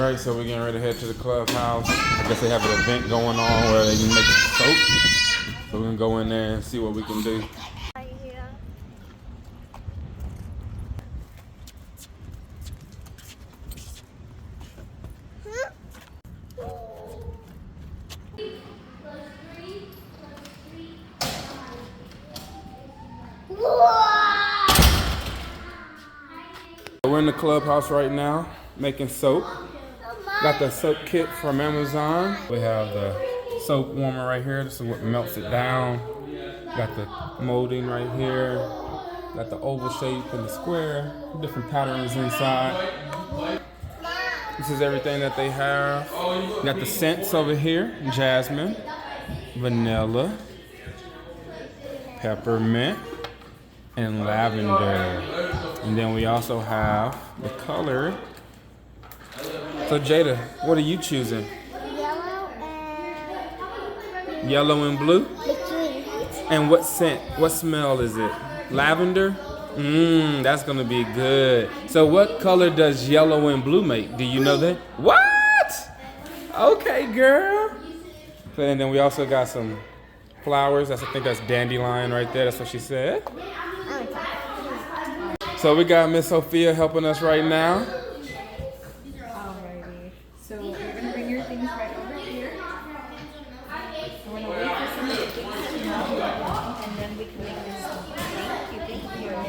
Alright, so we're getting ready to head to the clubhouse. I guess they have an event going on where they can make soap. So we're gonna go in there and see what we can do. We're in the clubhouse right now, making soap. Got the soap kit from Amazon. We have the soap warmer right here. This is what melts it down. Got the molding right here. Got the oval shape and the square. Different patterns inside. This is everything that they have. Got the scents over here. Jasmine, vanilla, peppermint, and lavender. And then we also have the color. So Jaida, what are you choosing? Yellow and blue? And what scent? What smell is it? Lavender? That's gonna be good. So what color does yellow and blue make? Do you know that? What? Okay, girl. And then we also got some flowers. I think that's dandelion right there. That's what she said. So we got Miss Sophia helping us right now. Alrighty. So you're gonna bring your things right over here. We're gonna wait for some of the things to melt, and then we can make this soap. Thank you. I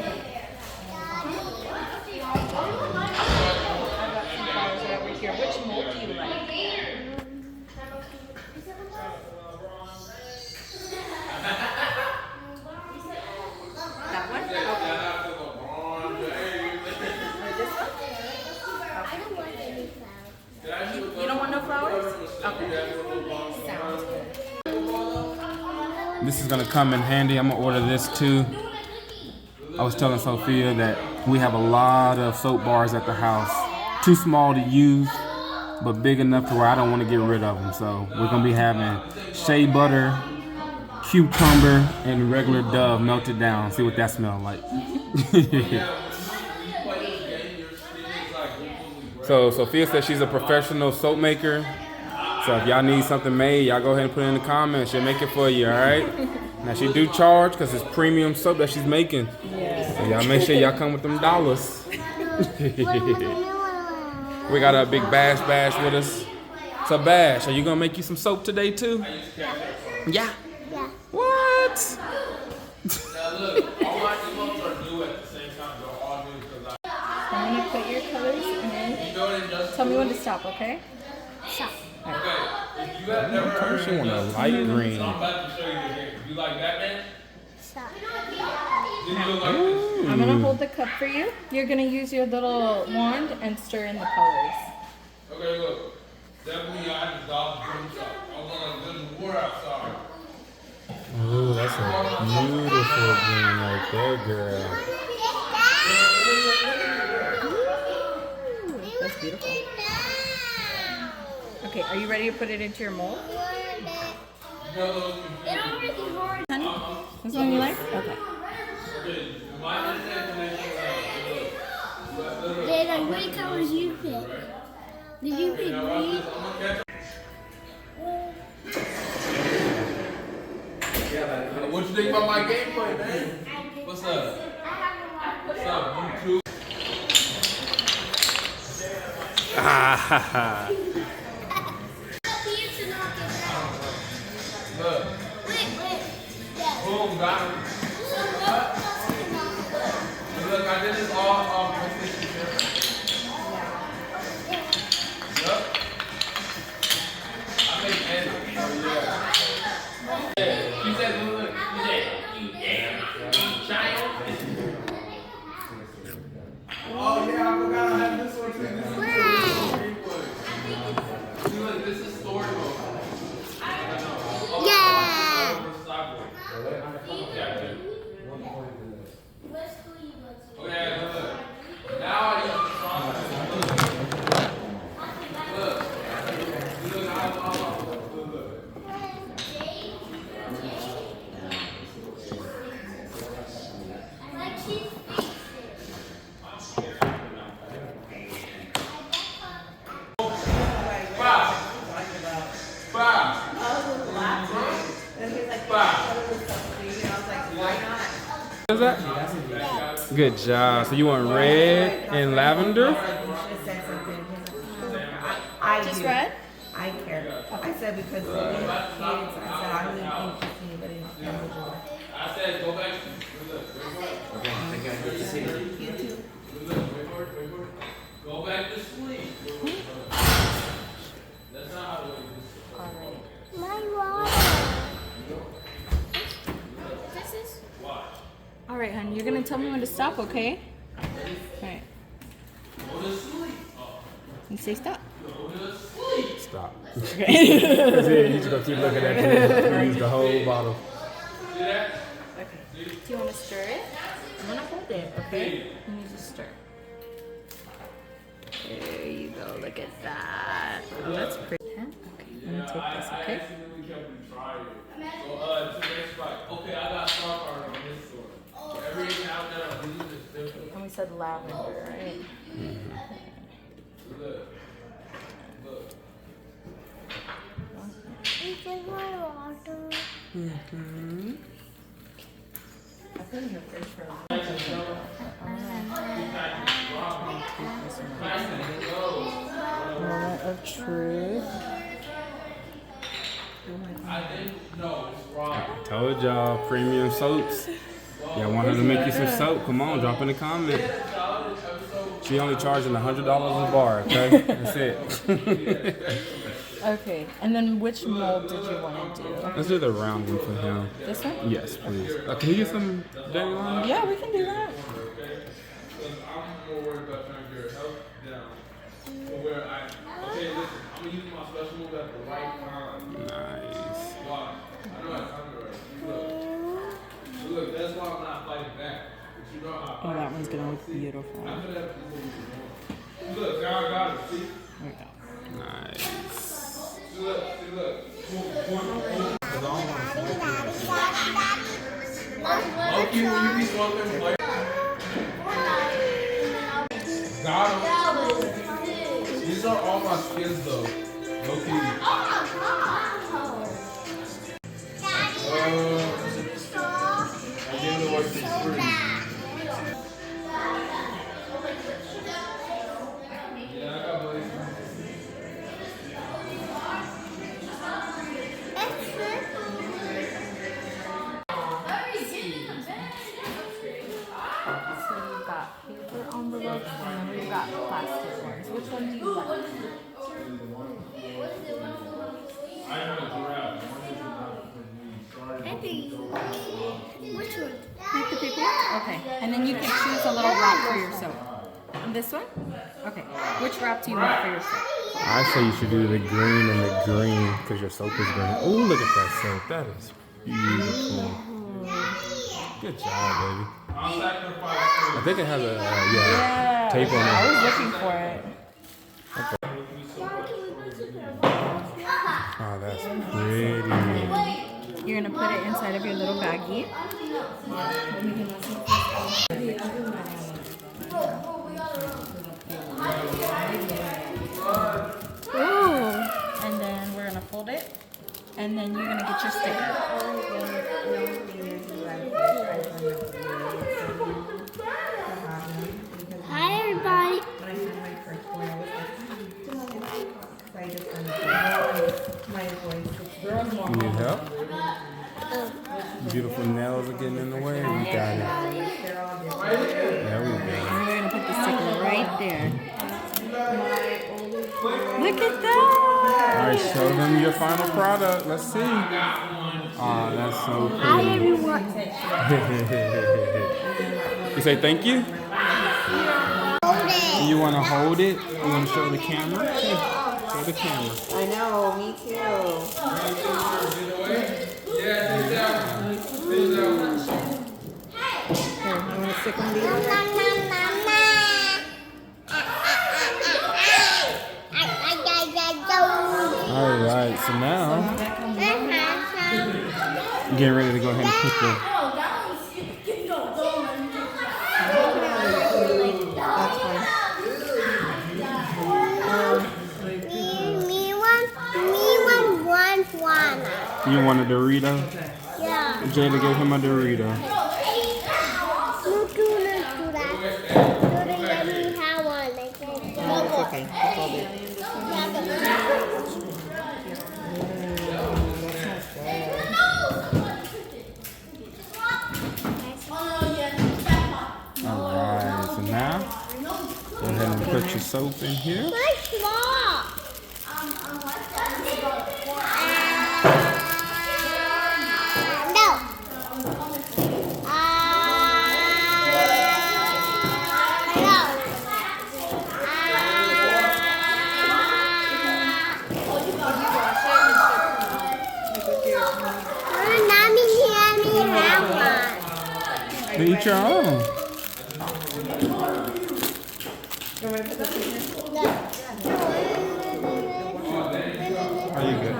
got some flowers right over here. Which mold do you like? That one? Okay. You don't want no flowers? Okay. Sounds good. This is gonna come in handy. I'm gonna order this too. I was telling Sophia that we have a lot of soap bars at the house. Too small to use, but big enough to where I don't want to get rid of them. So we're gonna be having shea butter, cucumber, and regular Dove melted down. See what that smells like. So Sophia said she's a professional soap maker. So if y'all need something made, y'all go ahead and put it in the comments. She'll make it for you, all right? Now she do charge because it's premium soap that she's making. Yeah. So y'all make sure y'all come with them dollars. We got a big Bash with us. So Bash, are you gonna make you some soap today too? Yeah. Yeah. What? I'm gonna put your colors in. Tell me when to stop, okay? Stop. She want a light green. Stop. I'm gonna hold the cup for you. You're gonna use your little wand and stir in the colors. Okay, look. Definitely I had to dog the drum shot. I was like, there's war outside. Ooh, that's a beautiful green right there, girl. Ooh, that's beautiful. Okay, are you ready to put it into your mold? Honey? This one you like? Okay. Dad, what colors you pick? Did you pick green? What you think about my gameplay, man? What's up? What's up, YouTube? Look. Boom, got him. Look, I did this all PlayStation. Yup. I made edit. Yeah. She said, look, you damn child. Oh, yeah, I forgot I had this one too. This is see, look, this is story mode. Yeah. Okay, look. Now I use the sauce. Look. Look, is that? Good job. So you want red and lavender? Just red? I care. I said because we have kids, I said I need interesting, but it's individual. Okay, I think I get to see it. You too. Go back to sleep. My water. All right, hon. You're gonna tell me when to stop, okay? All right. You say stop. Stop. Okay. He's just gonna keep looking at you. Use the whole bottle. Okay. Do you want to stir it? I'm gonna hold it, okay? You need to stir. There you go. Look at that. Oh, that's pretty. Okay. Let me take this, okay? Okay, I got star card on this one. Every now and then I'm using this different. And we said lavender, right? Look. This is my water. I put in her fridge for a Moment of truth. I told y'all, premium soaps. Y'all want her to make you some soap? Come on, drop in the comment. She only charging $100 a bar, okay? That's it. Okay, and then which mold did you want to do? Let's do the round one for him. This one? Yes, please. Can you get some dandelion? Yeah, we can do that. I'm more worried about trying to get her health down. Okay, listen, I'm gonna use my special move at the right time. Nice. Why? I know I timed it right. Look, that's why I'm not fighting back. But you know how Oh, that one's gonna look beautiful. I could have look, now I got it, see? There we go. Nice. See, look. Okay, will you be smoking play? Got him. These are all my skins though. Okay. I gave it away for free. Yeah, I got buddies. So we've got paper envelopes and then we've got plastic ones. Which one do you like? Which one? Like the paper one? Okay. And then you can choose a little wrap for your soap. And this one? Okay. Which wrap do you want for your soap? I say you should do the green and the green because your soap is green. Oh, look at that soap. That is beautiful. Good job, baby. I think it has a tape on I it. was looking for it. Oh, that's pretty. You're gonna put it inside of your little baggie. Ooh. And then we're gonna fold it. And then you're gonna get your sticker. Hi, everybody. When I had my first boy, I was like, I just my voice. You need help? Beautiful nails are getting in the way. We got it. They're all different. There we go. And we're gonna put the sticker right there. Look at that! All right, show them your final product. Let's see. Oh, that's so Hi, pretty. everyone. You say thank you? Hold it. You want to hold it? You want to show the camera? Here, show the camera. I know, me too. Here, you want to stick on these? All right, so now you're getting ready to go ahead and put the. That's fine. Me want one. You want a Dorito? Yeah. Jada gave him a Dorito. Okay, you fold it. Alright, so now go ahead and put your soap in here. My small. No. To eat your own. Are you good?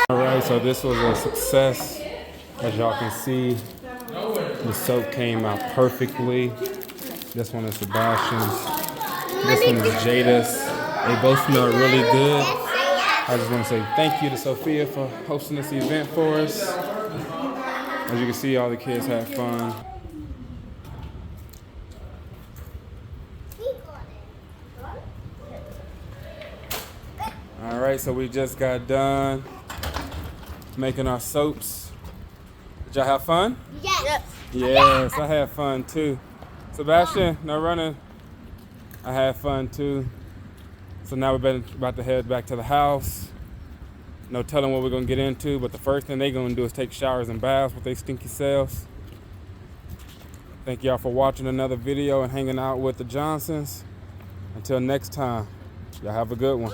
Alright, so this was a success. As y'all can see, the soap came out perfectly. This one is Sebastian's. This one is Jaida's. They both smell really good. I just want to say thank you to Sophia for hosting this event for us. As you can see, all the kids had fun. Alright, so we just got done making our soaps. Did y'all have fun? Yes. Yes, I had fun too. Sebastian, no running. I had fun too. So now we're about to head back to the house. No telling what we're gonna get into, but the first thing they're gonna do is take showers and baths with their stinky selves. Thank y'all for watching another video and hanging out with the Johnsons. Until next time, y'all have a good one.